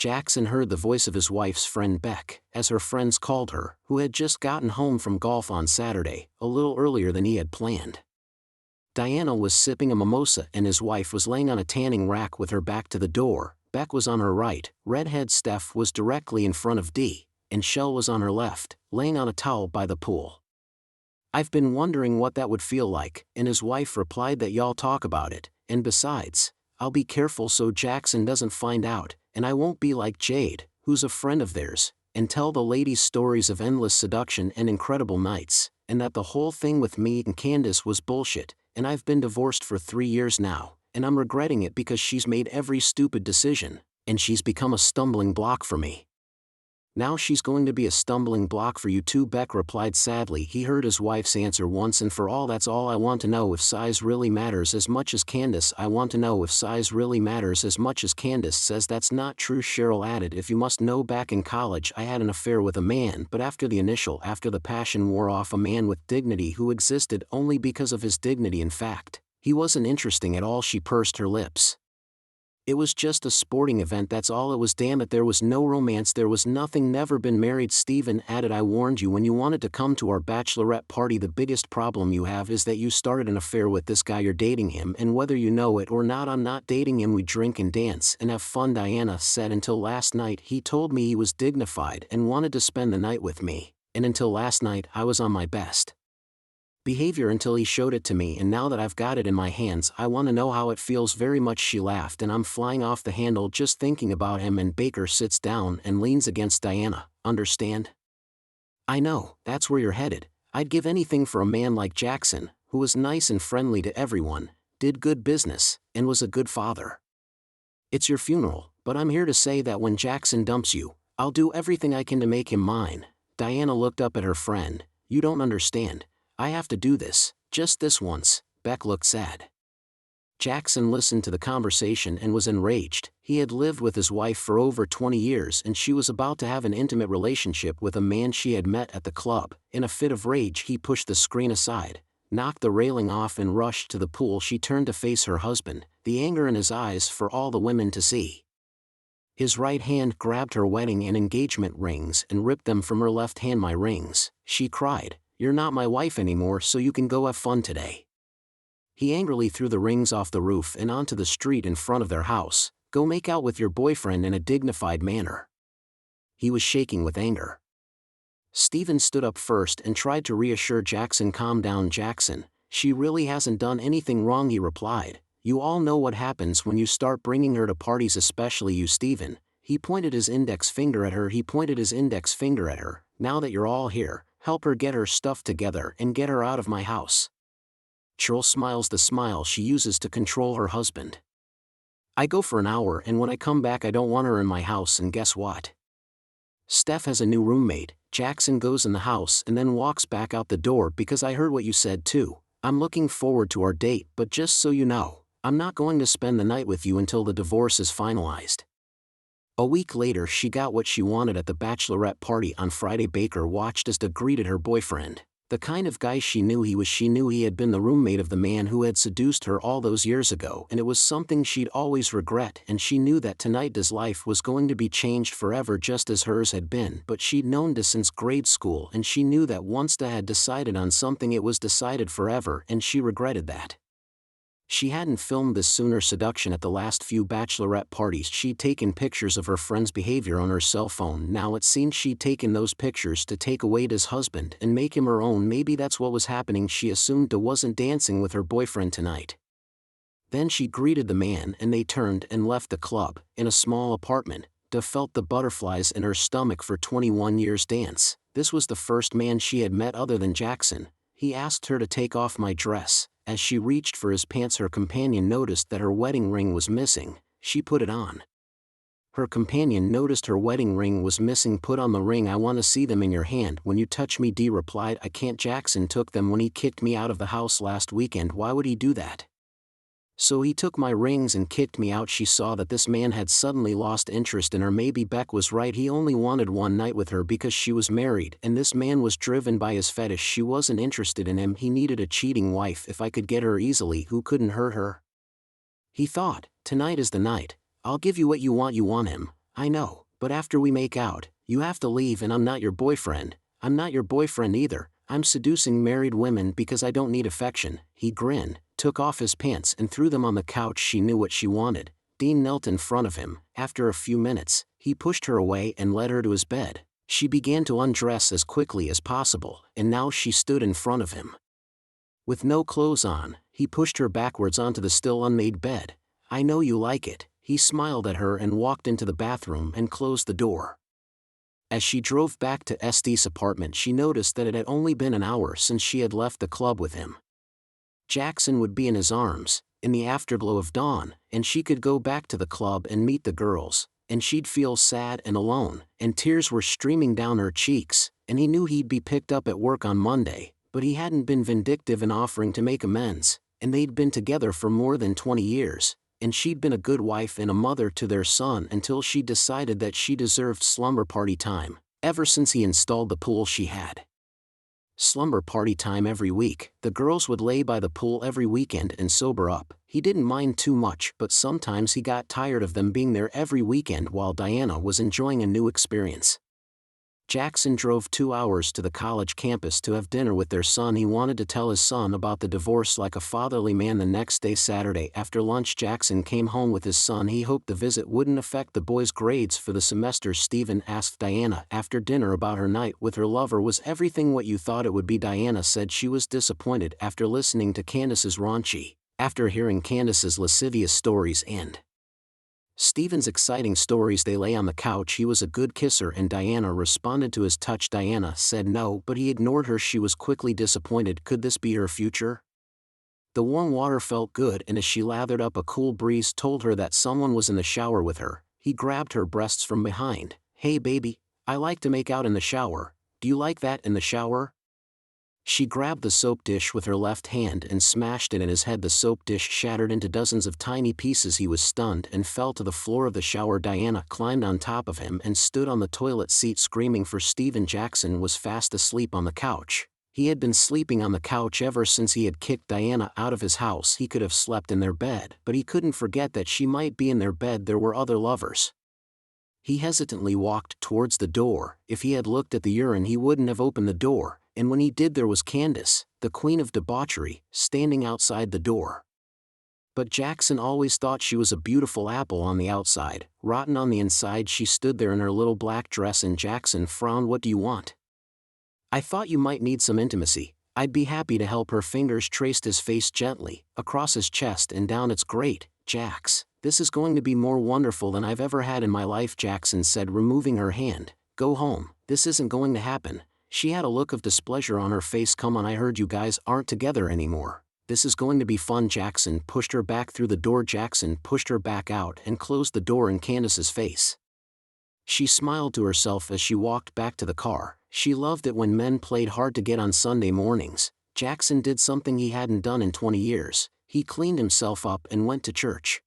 Jackson heard the voice of his wife's friend Beck, as her friends called her, who had just gotten home from golf on Saturday, a little earlier than he had planned. Diana was sipping a mimosa and his wife was laying on a tanning rack with her back to the door. Beck was on her right, redhead Steph was directly in front of Dee, and Shell was on her left, laying on a towel by the pool. "I've been wondering what that would feel like," and his wife replied that y'all talk about it, and besides, I'll be careful so Jackson doesn't find out, and I won't be like Jade, who's a friend of theirs, and tell the ladies stories of endless seduction and incredible nights, and that the whole thing with me and Candace was bullshit, and I've been divorced for 3 years now, and I'm regretting it because she's made every stupid decision, and she's become a stumbling block for me. Now she's going to be a stumbling block for you too, Beck replied sadly. He heard his wife's answer once and for all. That's all I want to know if size really matters as much as Candace. I want to know if size really matters as much as Candace says. That's not true, Cheryl added. If you must know, back in college I had an affair with a man, but after the passion wore off, a man with dignity who existed only because of his dignity. In fact, he wasn't interesting at all. She pursed her lips. It was just a sporting event, that's all it was. Damn it, there was no romance, there was nothing. Never been married, Steven added. I warned you when you wanted to come to our bachelorette party. The biggest problem you have is that you started an affair with this guy. You're dating him, and whether you know it or not, I'm not dating him. We drink and dance and have fun, Diana said. Until last night he told me he was dignified and wanted to spend the night with me, and until last night I was on my best behavior until he showed it to me, and now that I've got it in my hands I want to know how it feels very much. She laughed. And I'm flying off the handle just thinking about him. And Baker sits down and leans against Diana. Understand? I know, that's where you're headed. I'd give anything for a man like Jackson, who was nice and friendly to everyone, did good business, and was a good father. It's your funeral, but I'm here to say that when Jackson dumps you, I'll do everything I can to make him mine. Diana looked up at her friend. You don't understand. I have to do this, just this once. Beck looked sad. Jackson listened to the conversation and was enraged. He had lived with his wife for over 20 years and she was about to have an intimate relationship with a man she had met at the club. In a fit of rage he pushed the screen aside, knocked the railing off and rushed to the pool. She turned to face her husband, the anger in his eyes for all the women to see. His right hand grabbed her wedding and engagement rings and ripped them from her left hand. My rings, she cried. You're not my wife anymore, so you can go have fun today. He angrily threw the rings off the roof and onto the street in front of their house. Go make out with your boyfriend in a dignified manner. He was shaking with anger. Steven stood up first and tried to reassure Jackson. Calm down, Jackson. She really hasn't done anything wrong, he replied. You all know what happens when you start bringing her to parties, especially you, Steven. He pointed his index finger at her. Now that you're all here, help her get her stuff together and get her out of my house. Cheryl smiles, the smile she uses to control her husband. I go for an hour and when I come back I don't want her in my house, and guess what? Steph has a new roommate. Jackson goes in the house and then walks back out the door. Because I heard what you said too. I'm looking forward to our date, but just so you know, I'm not going to spend the night with you until the divorce is finalized. A week later she got what she wanted at the bachelorette party on Friday. Baker watched as Dee greeted her boyfriend, the kind of guy she knew he was. She knew he had been the roommate of the man who had seduced her all those years ago, and it was something she'd always regret. And she knew that tonight Dee's life was going to be changed forever just as hers had been. But she'd known Dee since grade school, and she knew that once Dee had decided on something it was decided forever, and she regretted that. She hadn't filmed this sooner. Seduction at the last few bachelorette parties. She'd taken pictures of her friend's behavior on her cell phone. Now it seemed she'd taken those pictures to take away Dee's husband and make him her own. Maybe that's what was happening. She assumed Dee wasn't dancing with her boyfriend tonight. Then she greeted the man and they turned and left the club. In a small apartment, Dee felt the butterflies in her stomach. For 21 years dance. This was the first man she had met other than Jackson. He asked her to take off my dress. As she reached for his pants, her companion noticed that her wedding ring was missing. She put it on. Her companion noticed her wedding ring was missing. Put on the ring. I want to see them in your hand when you touch me, Dee replied. I can't. Jackson took them when he kicked me out of the house last weekend. Why would he do that? So he took my rings and kicked me out. She saw that this man had suddenly lost interest in her. Maybe Beck was right. He only wanted one night with her because she was married, and this man was driven by his fetish. She wasn't interested in him. He needed a cheating wife. If I could get her easily, who couldn't hurt her? He thought, tonight is the night. I'll give you what you want. You want him. I know, but after we make out, you have to leave and I'm not your boyfriend. I'm not your boyfriend either. I'm seducing married women because I don't need affection. He grinned, took off his pants and threw them on the couch. She knew what she wanted. Dean knelt in front of him. After a few minutes, he pushed her away and led her to his bed. She began to undress as quickly as possible, and now she stood in front of him. With no clothes on, he pushed her backwards onto the still unmade bed. I know you like it. He smiled at her and walked into the bathroom and closed the door. As she drove back to Estes' apartment, she noticed that it had only been an hour since she had left the club with him. Jackson would be in his arms, in the afterglow of dawn, and she could go back to the club and meet the girls, and she'd feel sad and alone, and tears were streaming down her cheeks, and he knew he'd be picked up at work on Monday, but he hadn't been vindictive in offering to make amends, and they'd been together for more than 20 years. And she'd been a good wife and a mother to their son until she decided that she deserved slumber party time. Ever since he installed the pool, she had slumber party time every week. The girls would lay by the pool every weekend and sober up. He didn't mind too much, but sometimes he got tired of them being there every weekend while Diana was enjoying a new experience. Jackson drove 2 hours to the college campus to have dinner with their son. He wanted to tell his son about the divorce like a fatherly man. The next day, Saturday, after lunch, Jackson came home with his son. He hoped the visit wouldn't affect the boys' grades for the semester. Stephen asked Diana after dinner about her night with her lover. Was everything what you thought it would be? Diana said she was disappointed after listening to Candace's raunchy, after hearing Candace's lascivious stories and Stephen's exciting stories. They lay on the couch. He was a good kisser and Diana responded to his touch. Diana said no, but he ignored her. She was quickly disappointed. Could this be her future? The warm water felt good, and as she lathered up, a cool breeze told her that someone was in the shower with her. He grabbed her breasts from behind. Hey baby, I like to make out in the shower. Do you like that in the shower? She grabbed the soap dish with her left hand and smashed it in his head. The soap dish shattered into dozens of tiny pieces. He was stunned and fell to the floor of the shower. Diana climbed on top of him and stood on the toilet seat screaming for Stephen. Jackson was fast asleep on the couch. He had been sleeping on the couch ever since he had kicked Diana out of his house. He could have slept in their bed, but he couldn't forget that she might be in their bed. There were other lovers. He hesitantly walked towards the door. If he had looked at the urine, he wouldn't have opened the door. And when he did, there was Candace, the queen of debauchery, standing outside the door. But Jackson always thought she was a beautiful apple on the outside, rotten on the inside. She stood there in her little black dress and Jackson frowned. What do you want? I thought you might need some intimacy. I'd be happy to help. Her fingers traced his face gently, across his chest and down. It's great, Jax. This is going to be more wonderful than I've ever had in my life, Jackson said, removing her hand. Go home. This isn't going to happen. She had a look of displeasure on her face. Come on, I heard you guys aren't together anymore. This is going to be fun. Jackson pushed her back through the door. Jackson pushed her back out and closed the door in Candace's face. She smiled to herself as she walked back to the car. She loved it when men played hard to get on Sunday mornings. Jackson did something he hadn't done in 20 years. He cleaned himself up and went to church.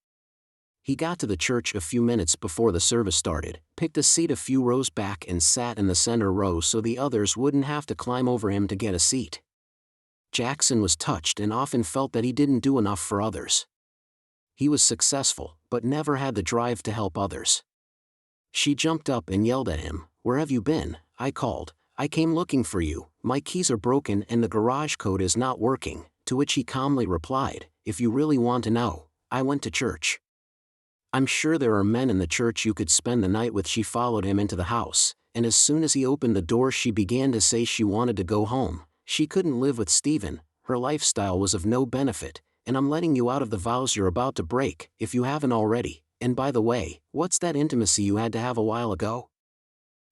He got to the church a few minutes before the service started, picked a seat a few rows back and sat in the center row so the others wouldn't have to climb over him to get a seat. Jackson was touched and often felt that he didn't do enough for others. He was successful, but never had the drive to help others. She jumped up and yelled at him, "Where have you been?" I called. "I came looking for you. My keys are broken and the garage code is not working," to which he calmly replied, "If you really want to know, I went to church. I'm sure there are men in the church you could spend the night with." She followed him into the house, and as soon as he opened the door she began to say she wanted to go home. She couldn't live with Stephen, her lifestyle was of no benefit, and I'm letting you out of the vows you're about to break, if you haven't already. And by the way, what's that intimacy you had to have a while ago?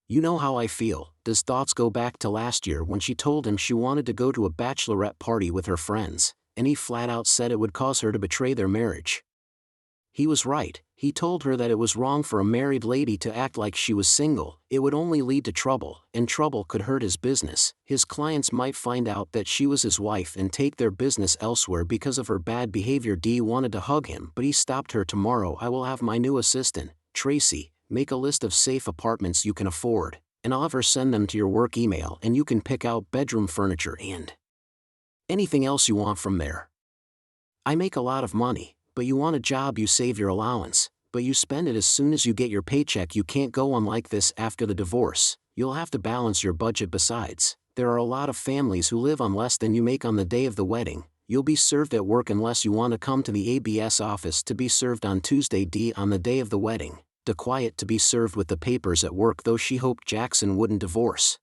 You know how I feel. Does thoughts go back to last year when she told him she wanted to go to a bachelorette party with her friends, and he flat out said it would cause her to betray their marriage. He was right. He told her that it was wrong for a married lady to act like she was single. It would only lead to trouble, and trouble could hurt his business. His clients might find out that she was his wife and take their business elsewhere because of her bad behavior. Dee wanted to hug him, but he stopped her. "Tomorrow I will have my new assistant, Tracy, make a list of safe apartments you can afford, and I'll have her send them to your work email and you can pick out bedroom furniture and anything else you want from there. I make a lot of money, but you want a job, you save your allowance. But you spend it as soon as you get your paycheck. You can't go on like this after the divorce. You'll have to balance your budget. Besides, there are a lot of families who live on less than you make on the day of the wedding. You'll be served at work unless you want to come to the ABS office to be served on Tuesday. D. On the day of the wedding, D. Quiet to be served with the papers at work. Though she hoped Jackson wouldn't divorce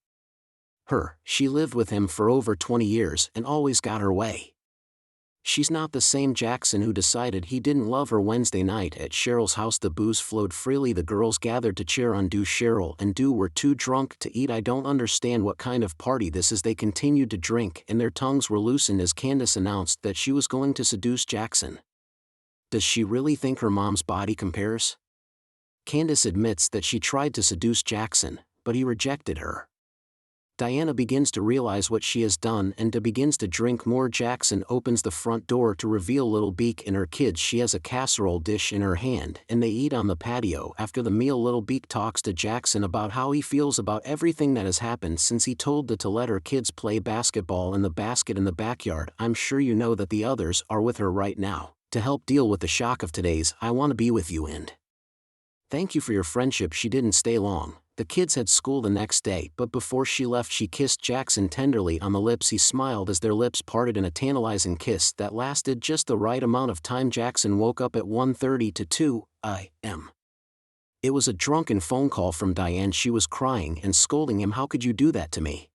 her, she lived with him for over 20 years and always got her way. She's not the same Jackson who decided he didn't love her. Wednesday night at Cheryl's house, the booze flowed freely. The girls gathered to cheer on Du. Cheryl and Du were too drunk to eat. I don't understand what kind of party this is. They continued to drink and their tongues were loosened as Candace announced that she was going to seduce Jackson. Does she really think her mom's body compares? Candace admits that she tried to seduce Jackson, but he rejected her. Diana begins to realize what she has done and begins to drink more. Jackson opens the front door to reveal Little Beak and her kids. She has a casserole dish in her hand and they eat on the patio. After the meal, Little Beak talks to Jackson about how he feels about everything that has happened since he told her to let her kids play basketball in the basket in the backyard. I'm sure you know that the others are with her right now. To help deal with the shock of today's, I want to be with you and thank you for your friendship. She didn't stay long. The kids had school the next day, but before she left she kissed Jackson tenderly on the lips. He smiled as their lips parted in a tantalizing kiss that lasted just the right amount of time. Jackson woke up at 1:30 to 2 a.m. It was a drunken phone call from Diane. She was crying and scolding him. How could you do that to me?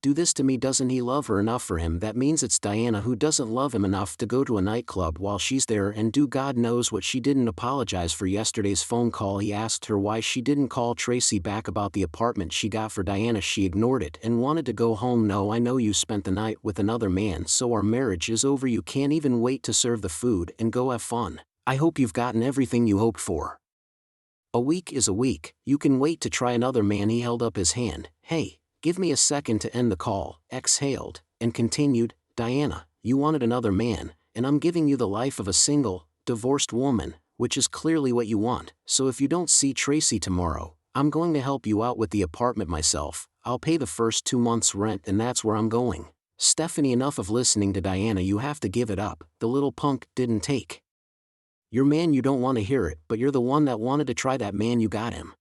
Do this to me? Doesn't he love her enough for him? That means it's Diana who doesn't love him enough to go to a nightclub while she's there and do God knows what. She didn't apologize for yesterday's phone call. He asked her why she didn't call Tracy back about the apartment she got for Diana. She ignored it and wanted to go home. No, I know you spent the night with another man, so our marriage is over. You can't even wait to serve the food and go have fun. I hope you've gotten everything you hoped for. A week is a week. You can wait to try another man. He held up his hand. Hey, give me a second to end the call, exhaled, and continued, Diana, you wanted another man, and I'm giving you the life of a single, divorced woman, which is clearly what you want. So if you don't see Tracy tomorrow, I'm going to help you out with the apartment myself. I'll pay the first 2 months' rent and that's where I'm going. Stephanie, enough of listening to Diana. You have to give it up. The little punk didn't take your man. You don't want to hear it, but you're the one that wanted to try that man. You got him.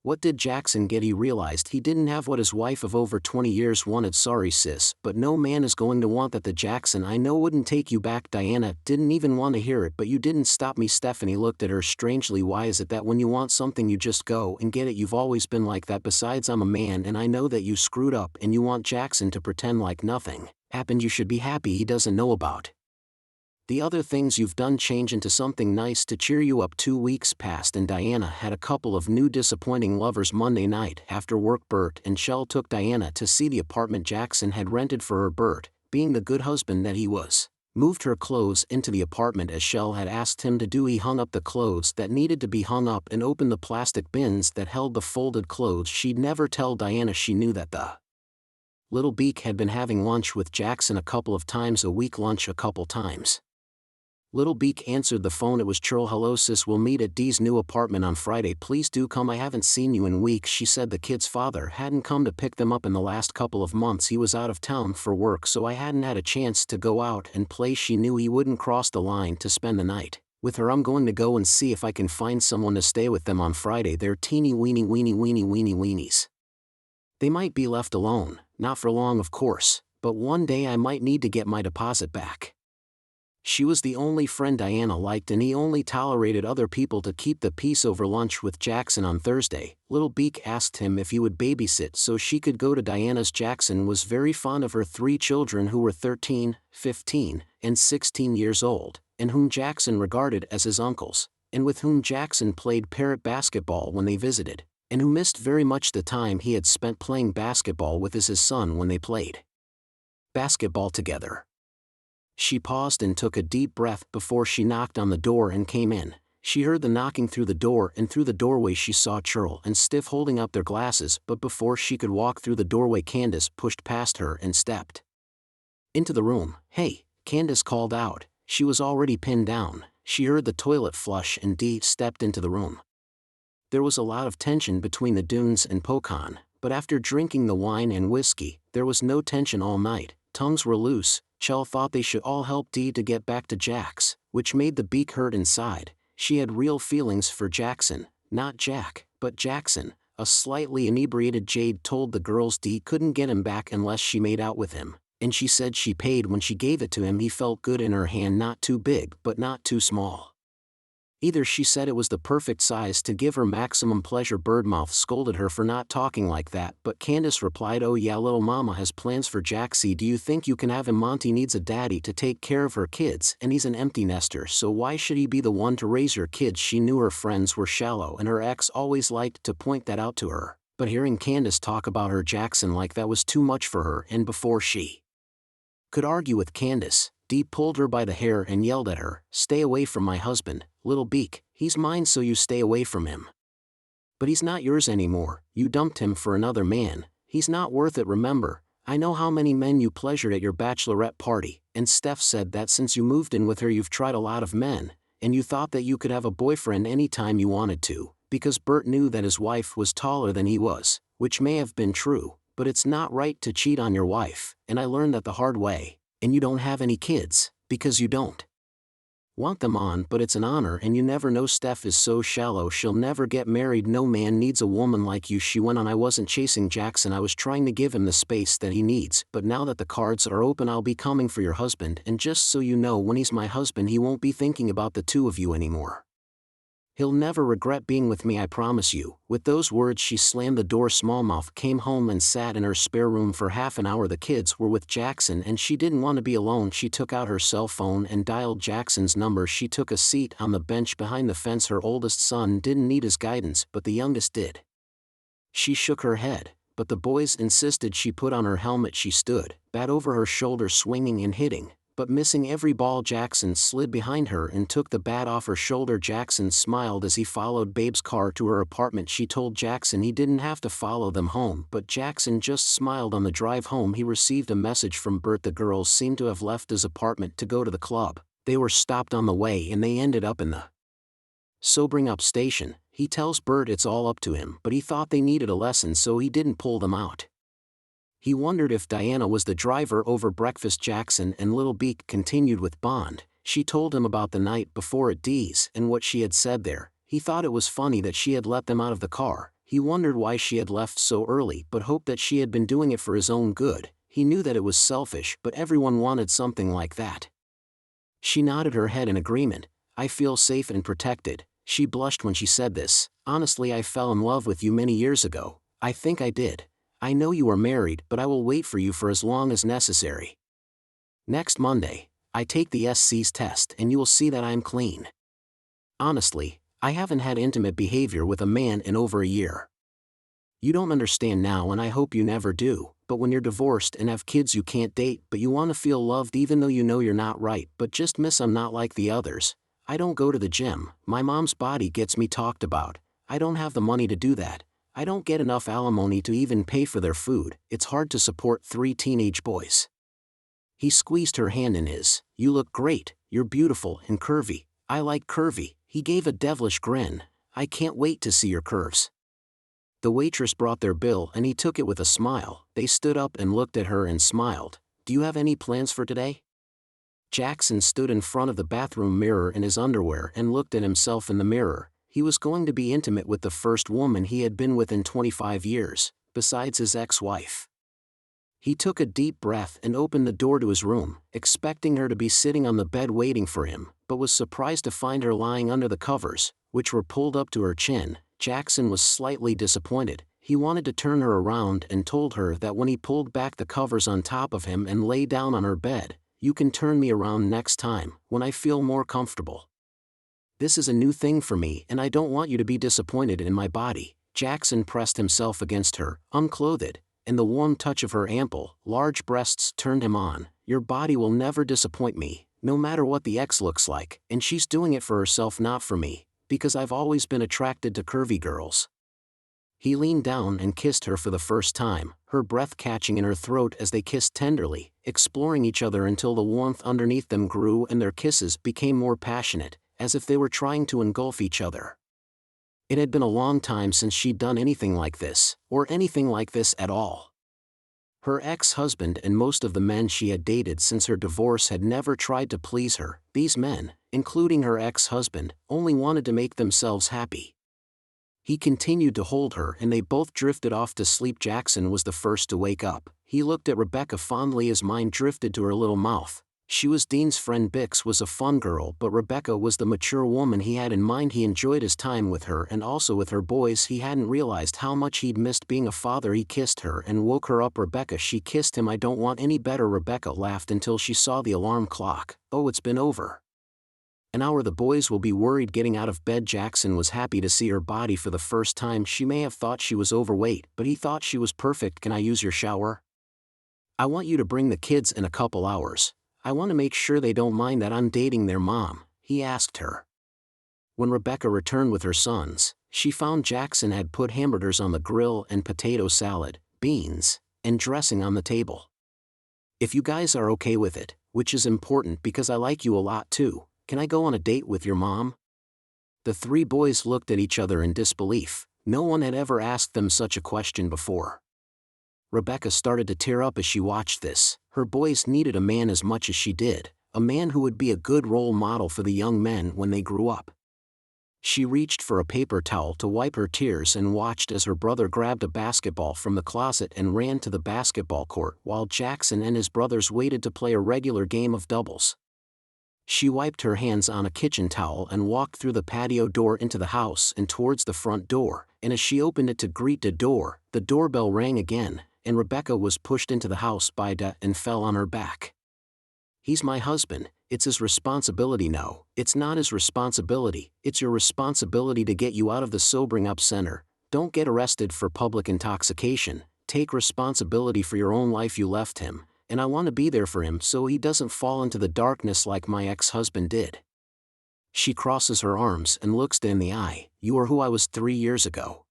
What did Jackson get? He realized he didn't have what his wife of over 20 years wanted. Sorry sis, but no man is going to want that. The Jackson I know wouldn't take you back. Diana didn't even want to hear it. But you didn't stop me. Stephanie looked at her strangely. Why is it that when you want something you just go and get it? You've always been like that. Besides, I'm a man and I know that you screwed up and you want Jackson to pretend like nothing happened. You should be happy he doesn't know about the other things you've done. Change into something nice to cheer you up. 2 weeks passed and Diana had a couple of new disappointing lovers. Monday night after work, Bert and Shell took Diana to see the apartment Jackson had rented for her. Bert, being the good husband that he was, moved her clothes into the apartment as Shell had asked him to do. He hung up the clothes that needed to be hung up and opened the plastic bins that held the folded clothes. She'd never tell Diana she knew that the Little Beak had been having lunch with Jackson a couple of times a week. Lunch a couple times. Little Beak answered the phone. It was Cheryl. Hello sis, we'll meet at Dee's new apartment on Friday. Please do come. I haven't seen you in weeks. She said the kid's father hadn't come to pick them up in the last couple of months. He was out of town for work, so I hadn't had a chance to go out and play. She knew he wouldn't cross the line to spend the night with her. I'm going to go and see if I can find someone to stay with them on Friday. They're teeny weenies. They might be left alone, not for long of course, but one day I might need to get my deposit back. She was the only friend Diana liked and he only tolerated other people to keep the peace. Over lunch with Jackson on Thursday, Little Beak asked him if he would babysit so she could go to Diana's. Jackson was very fond of her 3 children who were 13, 15, and 16 years old, and whom Jackson regarded as his uncles, and with whom Jackson played parrot basketball when they visited, and who missed very much the time he had spent playing basketball with his son when they played basketball together. She paused and took a deep breath before she knocked on the door and came in. She heard the knocking through the door, and through the doorway she saw Cheryl and Stiff holding up their glasses. But before she could walk through the doorway, Candace pushed past her and stepped into the room. Hey, Candace called out. She was already pinned down. She heard the toilet flush and Dee stepped into the room. There was a lot of tension between the Dunes and Pocahn, but after drinking the wine and whiskey, there was no tension all night. Tongues were loose. Chell thought they should all help Dee to get back to Jax, which made the Beak hurt inside. She had real feelings for Jackson, not Jack, but Jackson. A slightly inebriated Jade told the girls Dee couldn't get him back unless she made out with him, and she said she paid when she gave it to him. He felt good in her hand, not too big but not too small. Either she said it was the perfect size to give her maximum pleasure. Birdmouth scolded her for not talking like that, but Candace replied, "Oh yeah, little mama has plans for Jaxie. Do you think you can have him? Monty needs a daddy to take care of her kids, and he's an empty nester, so why should he be the one to raise your kids?" She knew her friends were shallow and her ex always liked to point that out to her, but hearing Candace talk about her Jackson like that was too much for her, and before she could argue with Candace, Dee pulled her by the hair and yelled at her, "Stay away from my husband, little beak. He's mine, so you stay away from him." "But he's not yours anymore. You dumped him for another man. He's not worth it. Remember, I know how many men you pleasured at your bachelorette party, and Steph said that since you moved in with her you've tried a lot of men, and you thought that you could have a boyfriend anytime you wanted to," because Bert knew that his wife was taller than he was, which may have been true, but it's not right to cheat on your wife, and I learned that the hard way. And you don't have any kids, because you don't want them on, but it's an honor, and you never know. Steph is so shallow she'll never get married. No man needs a woman like you, she went on. I wasn't chasing Jackson, I was trying to give him the space that he needs, but now that the cards are open I'll be coming for your husband, and just so you know, when he's my husband he won't be thinking about the two of you anymore. He'll never regret being with me, I promise you." With those words she slammed the door. Smallmouth came home and sat in her spare room for half an hour. The kids were with Jackson and she didn't want to be alone. She took out her cell phone and dialed Jackson's number. She took a seat on the bench behind the fence. Her oldest son didn't need his guidance, but the youngest did. She shook her head, but the boys insisted she put on her helmet. She stood, bat over her shoulder, swinging and hitting, but missing every ball. Jackson slid behind her and took the bat off her shoulder. Jackson smiled as he followed Babe's car to her apartment. She told Jackson he didn't have to follow them home, but Jackson just smiled. On the drive home he received a message from Bert. The girls seemed to have left his apartment to go to the club. They were stopped on the way and they ended up in the sobering up station. He tells Bert it's all up to him, but he thought they needed a lesson so he didn't pull them out. He wondered if Diana was the driver. Over breakfast Jackson and Little Beak continued with Bond. She told him about the night before at Dee's and what she had said there. He thought it was funny that she had let them out of the car. He wondered why she had left so early, but hoped that she had been doing it for his own good. He knew that it was selfish, but everyone wanted something like that. She nodded her head in agreement. "I feel safe and protected." She blushed when she said this. "Honestly, I fell in love with you many years ago. I think I did. I know you are married, but I will wait for you for as long as necessary. Next Monday, I take the SC's test and you will see that I am clean. Honestly, I haven't had intimate behavior with a man in over a year. You don't understand now and I hope you never do, but when you're divorced and have kids you can't date, but you want to feel loved even though you know you're not right, but just miss I'm not like the others. I don't go to the gym, my mom's body gets me talked about, I don't have the money to do that. I don't get enough alimony to even pay for their food. It's hard to support 3 teenage boys." He squeezed her hand in his. "You look great, you're beautiful and curvy. I like curvy." He gave a devilish grin. "I can't wait to see your curves." The waitress brought their bill and he took it with a smile. They stood up and looked at her and smiled. "Do you have any plans for today?" Jackson stood in front of the bathroom mirror in his underwear and looked at himself in the mirror. He was going to be intimate with the first woman he had been with in 25 years, besides his ex-wife. He took a deep breath and opened the door to his room, expecting her to be sitting on the bed waiting for him, but was surprised to find her lying under the covers, which were pulled up to her chin. Jackson was slightly disappointed. He wanted to turn her around and told her that when he pulled back the covers on top of him and lay down on her bed, "You can turn me around next time, when I feel more comfortable. This is a new thing for me and I don't want you to be disappointed in my body." Jackson pressed himself against her, unclothed, and the warm touch of her ample, large breasts turned him on. "Your body will never disappoint me, no matter what the ex looks like, and she's doing it for herself, not for me, because I've always been attracted to curvy girls." He leaned down and kissed her for the first time, her breath catching in her throat as they kissed tenderly, exploring each other until the warmth underneath them grew and their kisses became more passionate, as if they were trying to engulf each other. It had been a long time since she'd done anything like this, or anything like this at all. Her ex-husband and most of the men she had dated since her divorce had never tried to please her. These men, including her ex-husband, only wanted to make themselves happy. He continued to hold her and they both drifted off to sleep. Jackson was the first to wake up. He looked at Rebecca fondly. His mind drifted to her little mouth. She was Dean's friend. Bix was a fun girl, but Rebecca was the mature woman he had in mind. He enjoyed his time with her and also with her boys. He hadn't realized how much he'd missed being a father. He kissed her and woke her up. Rebecca, she kissed him. I don't want any better. Rebecca laughed until she saw the alarm clock. Oh, it's been over an hour. The boys will be worried getting out of bed. Jackson was happy to see her body for the first time. She may have thought she was overweight, but he thought she was perfect. Can I use your shower? I want you to bring the kids in a couple hours. I want to make sure they don't mind that I'm dating their mom, he asked her. When Rebecca returned with her sons, she found Jackson had put hamburgers on the grill and potato salad, beans, and dressing on the table. If you guys are okay with it, which is important because I like you a lot too, can I go on a date with your mom? The three boys looked at each other in disbelief. No one had ever asked them such a question before. Rebecca started to tear up as she watched this. Her boys needed a man as much as she did, a man who would be a good role model for the young men when they grew up. She reached for a paper towel to wipe her tears and watched as her brother grabbed a basketball from the closet and ran to the basketball court while Jackson and his brothers waited to play a regular game of doubles. She wiped her hands on a kitchen towel and walked through the patio door into the house and towards the front door, and as she opened it to greet the door, the doorbell rang again, and Rebecca was pushed into the house by Da and fell on her back. He's my husband, it's his responsibility. No, it's not his responsibility, it's your responsibility to get you out of the sobering up center. Don't get arrested for public intoxication, take responsibility for your own life. You left him, and I want to be there for him so he doesn't fall into the darkness like my ex-husband did. She crosses her arms and looks Dan in the eye. You are who I was 3 years ago.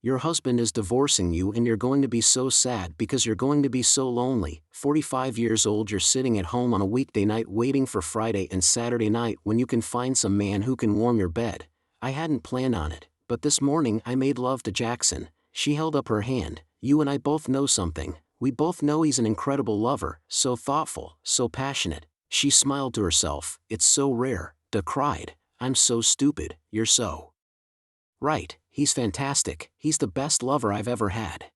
Your husband is divorcing you and you're going to be so sad because you're going to be so lonely. 45 years old, you're sitting at home on a weekday night waiting for Friday and Saturday night when you can find some man who can warm your bed. I hadn't planned on it, but this morning I made love to Jackson. She held up her hand. You and I both know something. We both know he's an incredible lover, so thoughtful, so passionate. She smiled to herself. It's so rare. Da cried. I'm so stupid. You're so right. He's fantastic. He's the best lover I've ever had.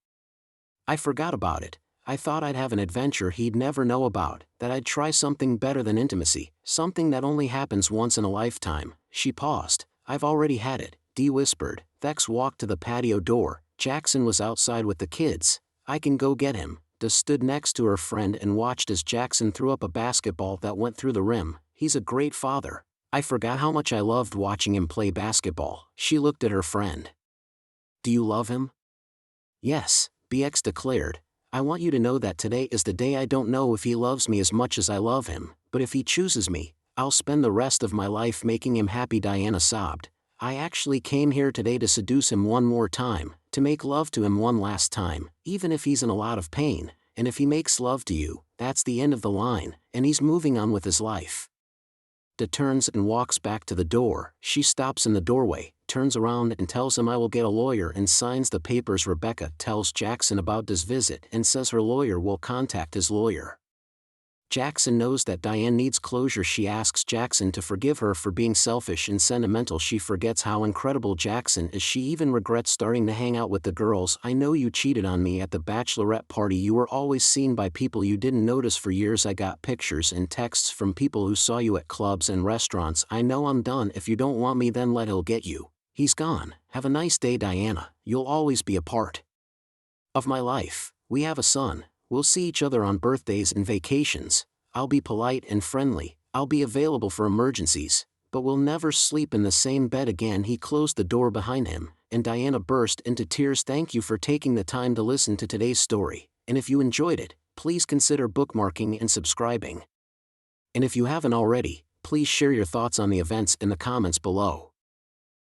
I forgot about it. I thought I'd have an adventure he'd never know about, that I'd try something better than intimacy, something that only happens once in a lifetime. She paused. I've already had it, Dee whispered. Thex walked to the patio door. Jackson was outside with the kids. I can go get him. Da stood next to her friend and watched as Jackson threw up a basketball that went through the rim. He's a great father. I forgot how much I loved watching him play basketball. She looked at her friend. Do you love him? Yes, BX declared. I want you to know that today is the day. I don't know if he loves me as much as I love him, but if he chooses me, I'll spend the rest of my life making him happy. Diana sobbed. I actually came here today to seduce him one more time, to make love to him one last time, even if he's in a lot of pain, and if he makes love to you, that's the end of the line, and he's moving on with his life. Da turns and walks back to the door. She stops in the doorway, turns around and tells him I will get a lawyer and signs the papers. Rebecca tells Jackson about Da's visit and says her lawyer will contact his lawyer. Jackson knows that Diane needs closure. She asks Jackson to forgive her for being selfish and sentimental. She forgets how incredible Jackson is. She even regrets starting to hang out with the girls. I know you cheated on me at the bachelorette party. You were always seen by people you didn't notice for years. I got pictures and texts from people who saw you at clubs and restaurants. I know I'm done. If you don't want me, then let him get you. He's gone. Have a nice day, Diana. You'll always be a part of my life. We have a son. We'll see each other on birthdays and vacations. I'll be polite and friendly. I'll be available for emergencies. But we'll never sleep in the same bed again. He closed the door behind him, and Diana burst into tears. Thank you for taking the time to listen to today's story. And if you enjoyed it, please consider bookmarking and subscribing. And if you haven't already, please share your thoughts on the events in the comments below.